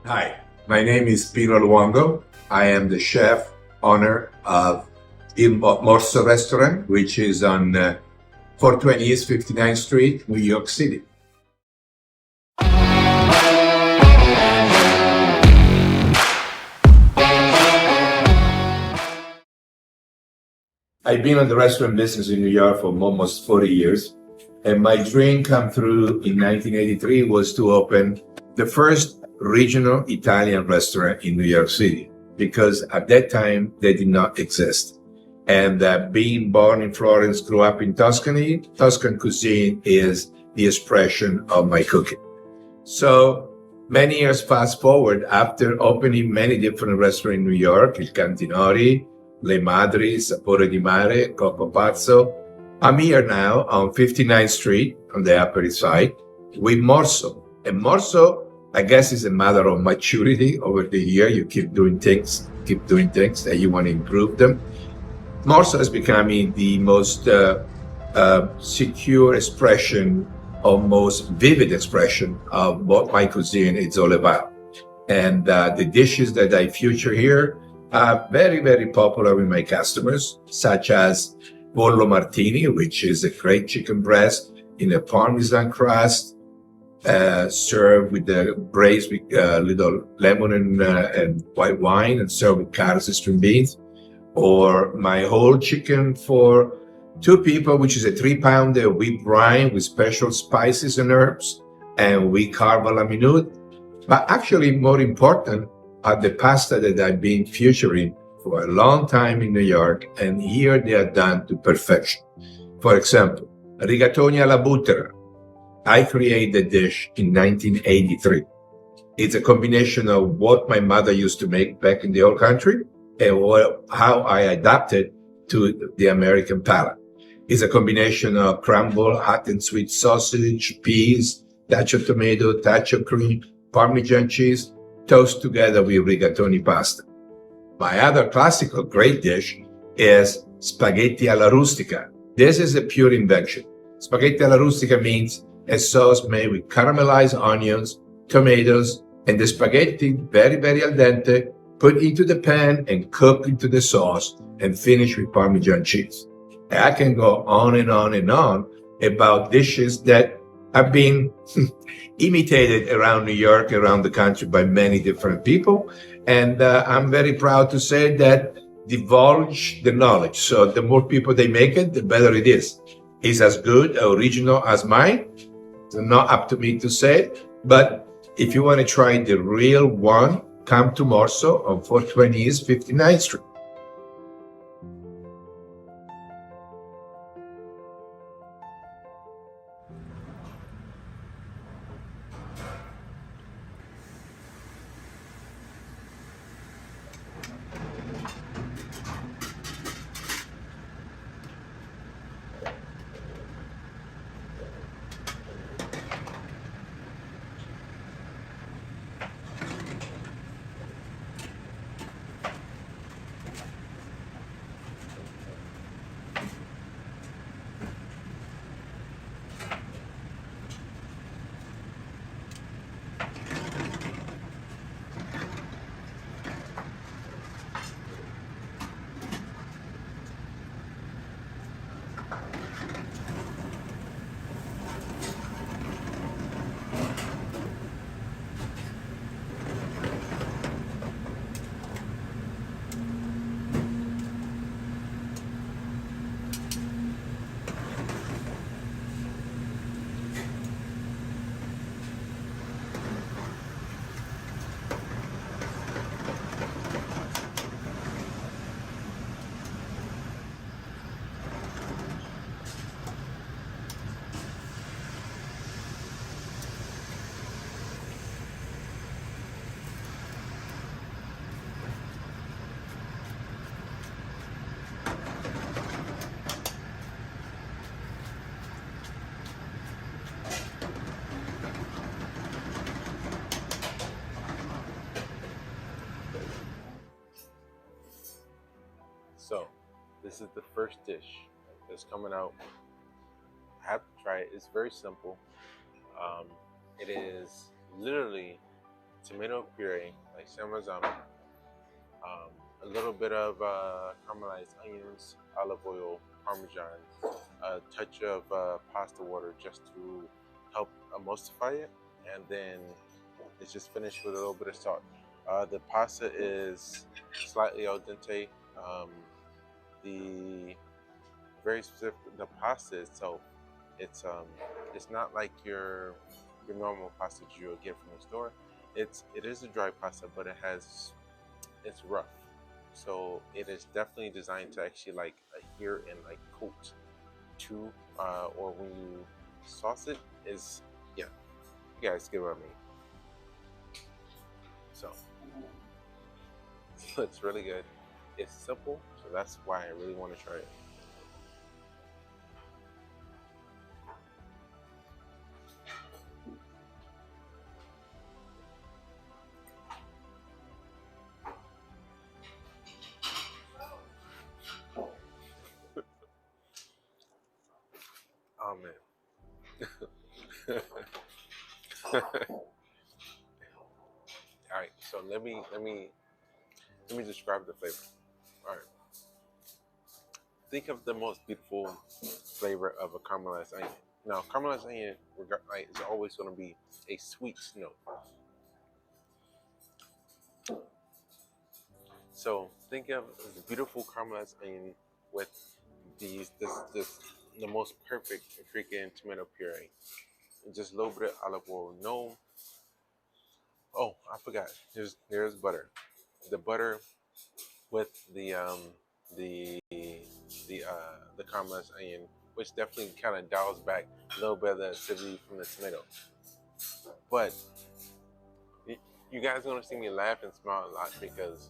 Hi, my name is Pino Luongo. I am the chef owner of Morso restaurant, which is on 420 East 59th Street, New York City. I've been in the restaurant business in New York for almost 40 years. And my dream come through in 1983 was to open the first regional Italian restaurant in New York City, because at that time they did not exist. And being born in Florence, grew up in Tuscany, Tuscan cuisine is the expression of my cooking. So many years fast forward, after opening many different restaurants in New York, Il Cantinori, Le Madri, Sapore di Mare, Coco Pazzo, I'm here now on 59th Street on the Upper East Side with Morso. And Morso, I guess, is a matter of maturity over the year. You keep doing things that you want to improve them. Morso is becoming the most secure expression, or most vivid expression of what my cuisine is all about. And the dishes that I feature here are very, very popular with my customers, such as Pollo Martini, which is a great chicken breast in a Parmesan crust, served with the braised with little lemon and white wine, and served with carrots and string beans. Or my whole chicken for two people, which is a 3-pounder whipped rind with special spices and herbs, and we carve a la minute. But actually, more important are the pasta that I've been featuring for a long time in New York, and here they are done to perfection. For example, rigatoni alla buttera. I created the dish in 1983. It's a combination of what my mother used to make back in the old country and how I adapted to the American palate. It's a combination of crumbled hot and sweet sausage, peas, touch of tomato, touch of cream, Parmesan cheese, toast together with rigatoni pasta. My other classical great dish is spaghetti alla rustica. This is a pure invention. Spaghetti alla rustica means a sauce made with caramelized onions, tomatoes, and the spaghetti very, very al dente, put into the pan and cook into the sauce and finish with Parmesan cheese. I can go on and on and on about dishes that have been imitated around New York, around the country by many different people. And I'm very proud to say that divulge the knowledge. So the more people they make it, the better it is. It's as good, original as mine. It's not up to me to say it. But if you want to try the real one, come to Morso on 420 East 59th Street. So, this is the first dish that's coming out. I have to try it. It's very simple. Um, it is literally tomato puree, like Parmesan, a little bit of caramelized onions, olive oil, Parmesan, a touch of pasta water just to help emulsify it, and then it's just finished with a little bit of salt. The pasta is slightly al dente. The very specific, the pasta itself, it's not like your normal pasta that you'll get from the store. It is a dry pasta, but it's rough. So it is definitely designed to actually like adhere and like coat to, or when you sauce it, is, yeah, you guys get what I mean. So it looks really good. It's simple, so that's why I really want to try it. Oh man. All right, so let me describe the flavor. All right, think of the most beautiful flavor of a caramelized onion. Now, caramelized onion, like, is always going to be a sweet note. So think of the beautiful caramelized onion with this the most perfect freaking tomato puree. Just a little bit of olive oil. No, oh, I forgot. There's butter. The butter with the caramelized onion, which definitely kind of dials back a little bit of the acidity from the tomato. But you guys are gonna see me laugh and smile a lot because,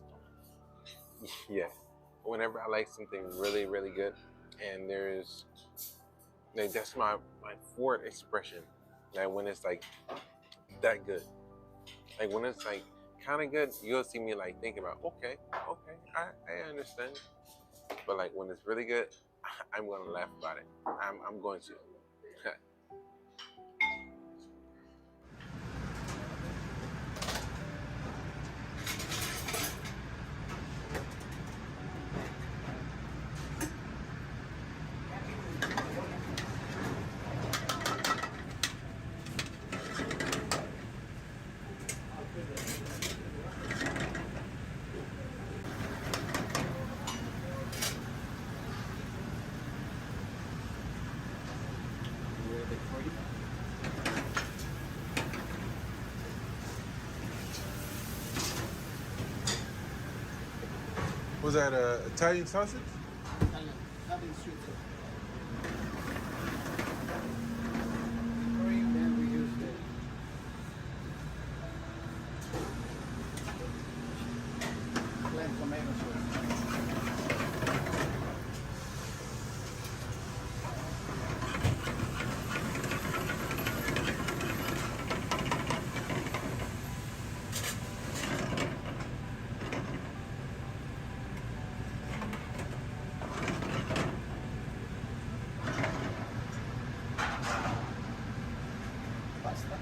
yeah, whenever I like something really, really good, and there's like, that's my forward expression. Like when it's like that good, like when it's like kind of good, you'll see me like thinking about, okay, I understand. But like when it's really good, I'm gonna laugh about it. I'm going to. Was that Italian sausage? Italian, nothing sweet. Cream, then we use the plain tomato sauce. Pasta.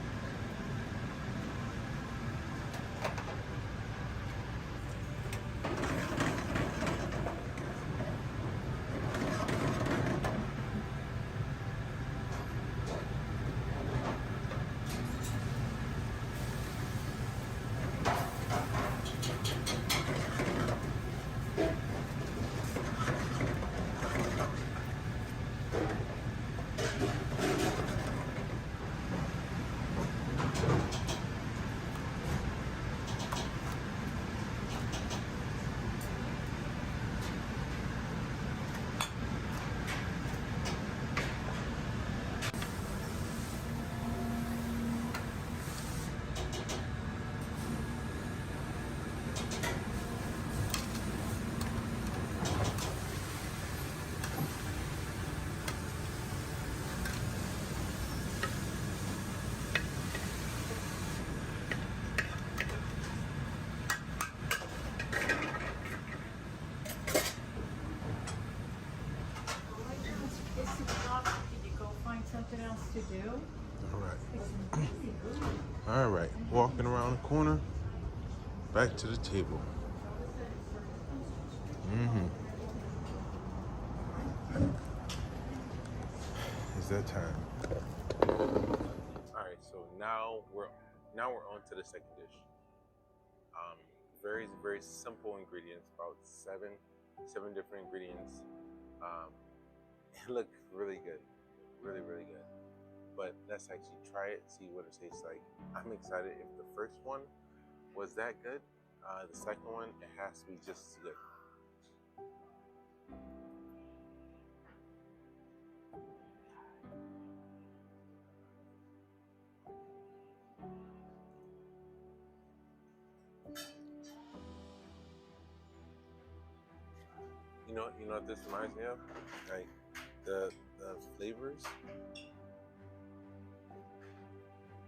Did you go find something else to do? All right, walking around the corner, back to the table. It's that time. All right, so now we're on to the second dish. Very simple ingredients, about seven different ingredients. It looked really good, really good. But let's actually try it, see what it tastes like. I'm excited. If the first one was that good, the second one, it has to be just as good. You know what this reminds me of? Like the flavors.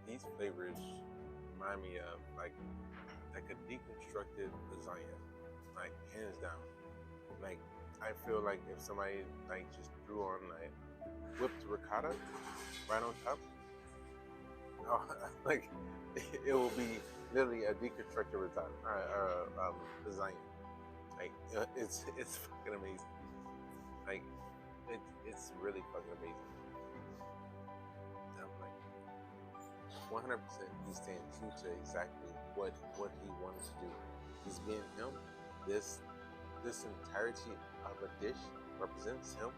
These flavors remind me of like a deconstructed lasagna, like hands down. Like I feel like if somebody like just threw on like whipped ricotta right on top, like it will be literally a deconstructed lasagna. Like it's fucking amazing. Like it's really fucking amazing. I'm like 100% he's staying true to exactly what he wanted to do. He's being him. This entirety of a dish represents him,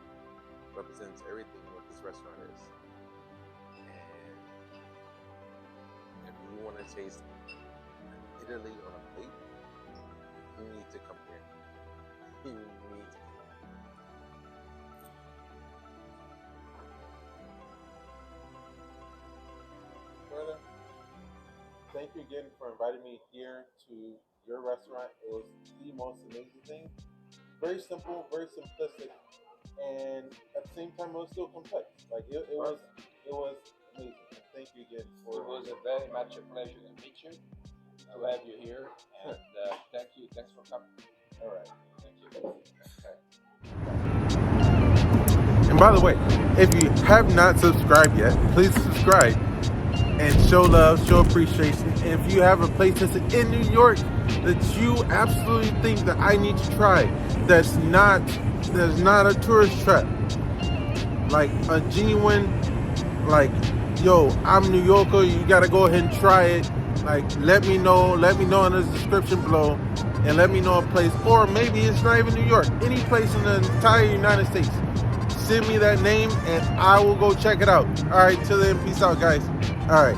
represents everything what this restaurant is. And if you want to taste Italy on a plate, you need to come here. You need to come. Brother, thank you again for inviting me here to your restaurant. It was the most amazing thing. Very simple, very simplistic, and at the same time, it was still complex. Like it was amazing. Thank you again for. It was very much a pleasure to meet you, to have you here, and thanks for coming. All right. Thank you. And by the way, if you have not subscribed yet, please subscribe and show love, show appreciation. And if you have a place that's in New York that you absolutely think that I need to try, that's not a tourist trap, like a genuine, like, yo, I'm New Yorker, you gotta go ahead and try it. Like, let me know in the description below, and let me know a place, or maybe it's not even New York, any place in the entire United States. Send me that name and I will go check it out. All right, till then, peace out, guys. All right.